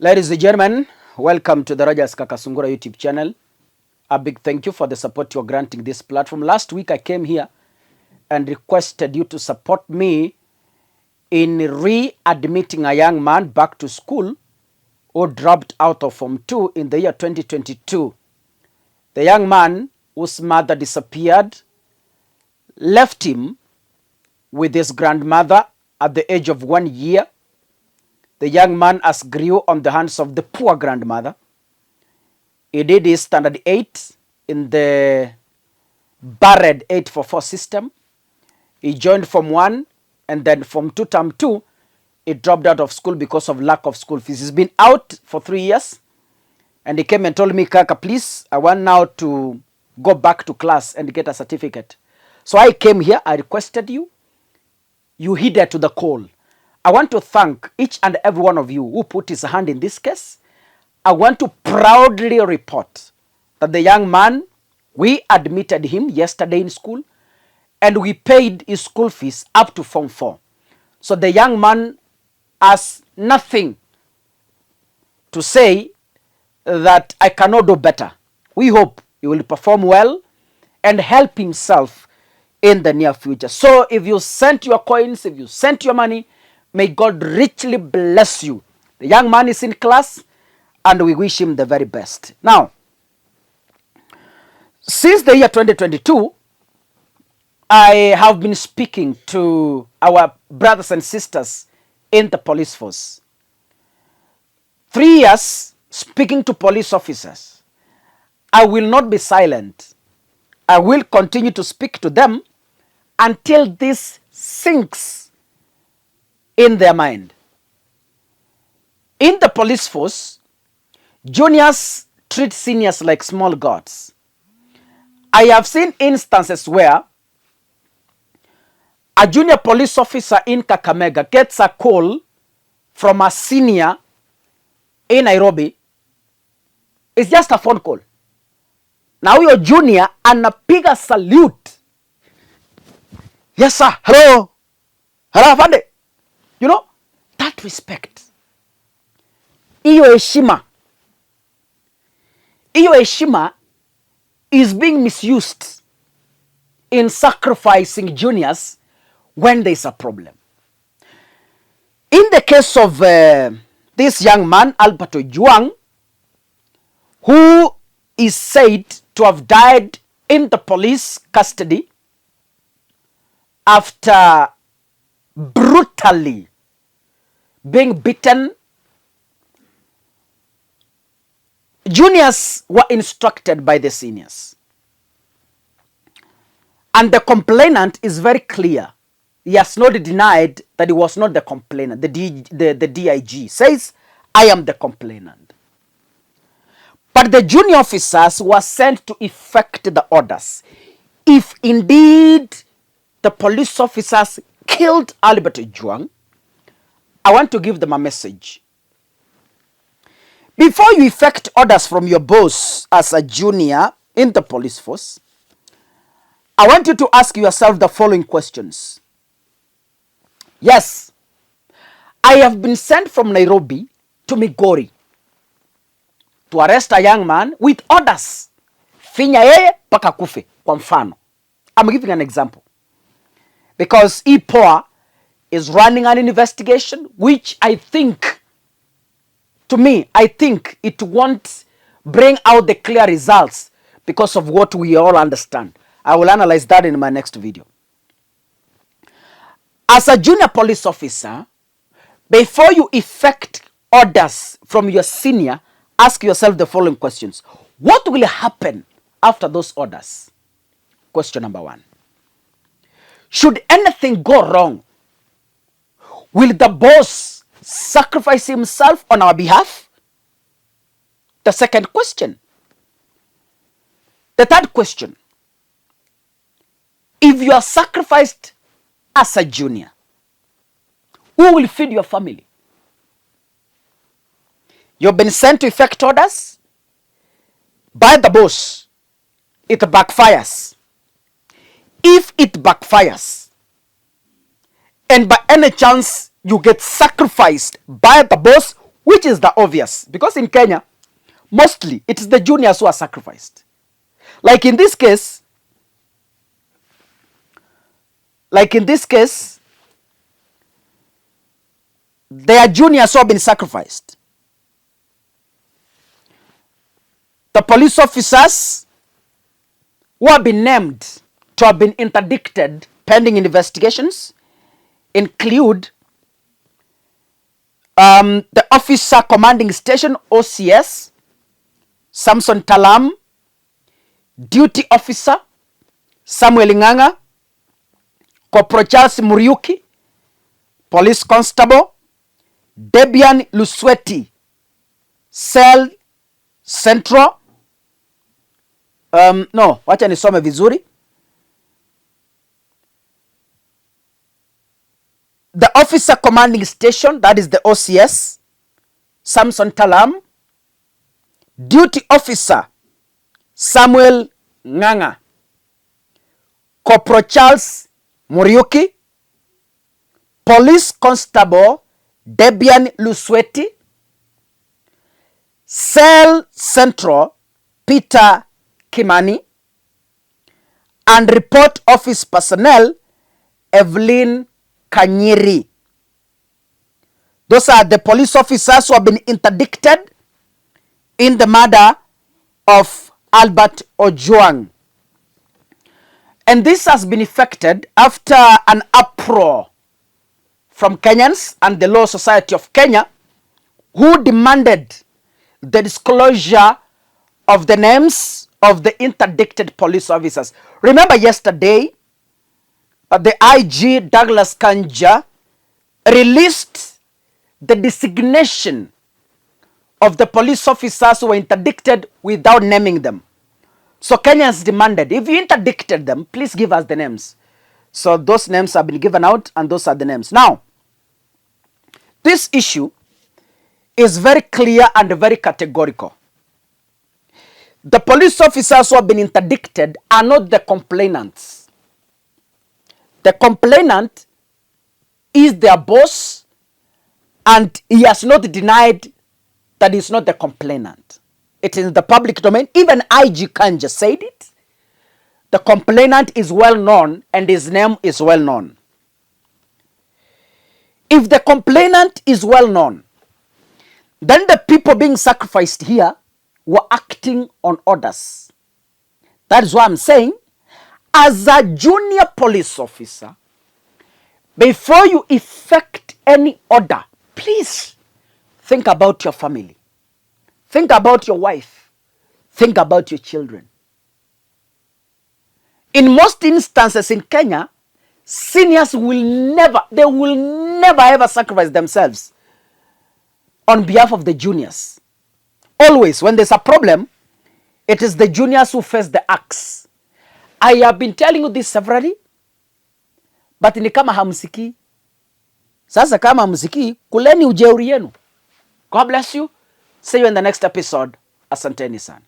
Ladies and gentlemen, welcome to the Rogers Kakasungura YouTube channel. A big thank you for the support you're granting this platform. Last week I came here and requested you to support me in readmitting a young man back to school who dropped out of Form 2 in the year 2022. The young man whose mother disappeared left him with his grandmother at the age of 1 year. The young man has grew on the hands of the poor grandmother. He did his standard 8 in the buried 844 system. He joined Form 1 and then Form 2 term 2, he dropped out of school because of lack of school fees. He's been out for 3 years and he came and told me, Kaka, please, I want now to go back to class and get a certificate. So I came here, I requested you. You heeded to the call. I want to thank each and every one of you who put his hand in this case. I want to proudly report that the young man, we admitted him yesterday in school and we paid his school fees up to Form 4. So the young man has nothing to say that I cannot do better. We hope he will perform well and help himself in the near future. So if you sent your coins, if you sent your money, may God richly bless you. The young man is in class and we wish him the very best. Now, since the year 2022, I have been speaking to our brothers and sisters in the police force. 3 years speaking to police officers. I will not be silent. I will continue to speak to them until this sinks in their mind. In the police force, juniors treat seniors like small gods. I have seen instances where a junior police officer in Kakamega gets a call from a senior in Nairobi. It's just a phone call. Now your junior anapiga salute. Yes sir, hello. Hello afande. You know, that respect. Iyo heshima. Iyo heshima is being misused in sacrificing juniors when there is a problem. In the case of this young man, Alberto Juang, who is said to have died in the police custody after brutally being beaten, juniors were instructed by the seniors. And the complainant is very clear. He has not denied that he was not the complainant. The DIG says, I am the complainant. But the junior officers were sent to effect the orders. If indeed the police officers killed Albert Juang, I want to give them a message. Before you effect orders from your boss as a junior in the police force, I want you to ask yourself the following questions. Yes, I have been sent from Nairobi to Migori to arrest a young man with orders. Finya yeye paka kufe, kwa mfano. I'm giving an example. Because IPOA is running an investigation which I think, to me, I think it won't bring out the clear results because of what we all understand. I will analyze that in my next video. As a junior police officer, before you effect orders from your senior, ask yourself the following questions. What will happen after those orders? Question number 1. Should anything go wrong, will the boss sacrifice himself on our behalf? The second question. The third question. If you are sacrificed as a junior, who will feed your family? You've been sent to effect orders by the boss. It backfires. If it backfires, and by any chance you get sacrificed by the boss, which is the obvious, because in Kenya, mostly it is the juniors who are sacrificed. Like in this case, they are juniors who have been sacrificed. The police officers who have been named to have been interdicted pending investigations include the officer commanding station OCS, Samson Talam, duty officer Samuel Nganga, Corporal Charles Muriuki, police constable Debian Lusweti, cell central. No, wacha nisome vizuri. The officer commanding station, that is the OCS, Samson Talam, duty officer Samuel Nganga, Corporal Charles Muriuki, police constable Debian Lusweti, cell central Peter Kimani, and report office personnel Evelyn Kanyiri. Those are the police officers who have been interdicted in the murder of Albert Ojwang. And this has been effected after an uproar from Kenyans and the Law Society of Kenya, who demanded the disclosure of the names of the interdicted police officers. Remember yesterday, the IG Douglas Kanja released the designation of the police officers who were interdicted without naming them. So Kenyans demanded, if you interdicted them, please give us the names. So those names have been given out, and those are the names. Now, this issue is very clear and very categorical. The police officers who have been interdicted are not the complainants. The complainant is their boss, and he has not denied that he's not the complainant. It is in the public domain. Even IG Kanja said it. The complainant is well known and his name is well known. If the complainant is well known, then the people being sacrificed here were acting on orders. That is why I'm saying, as a junior police officer, before you effect any order, please think about your family. Think about your wife. Think about your children. In most instances in Kenya, seniors will never ever sacrifice themselves on behalf of the juniors. Always, when there's a problem, it is the juniors who face the axe. I have been telling you this severally, but ni kama hamsikii. Sasa kama hamsikii, kuleni ujeuri yenu. God bless you. See you in the next episode. Asanteni sana.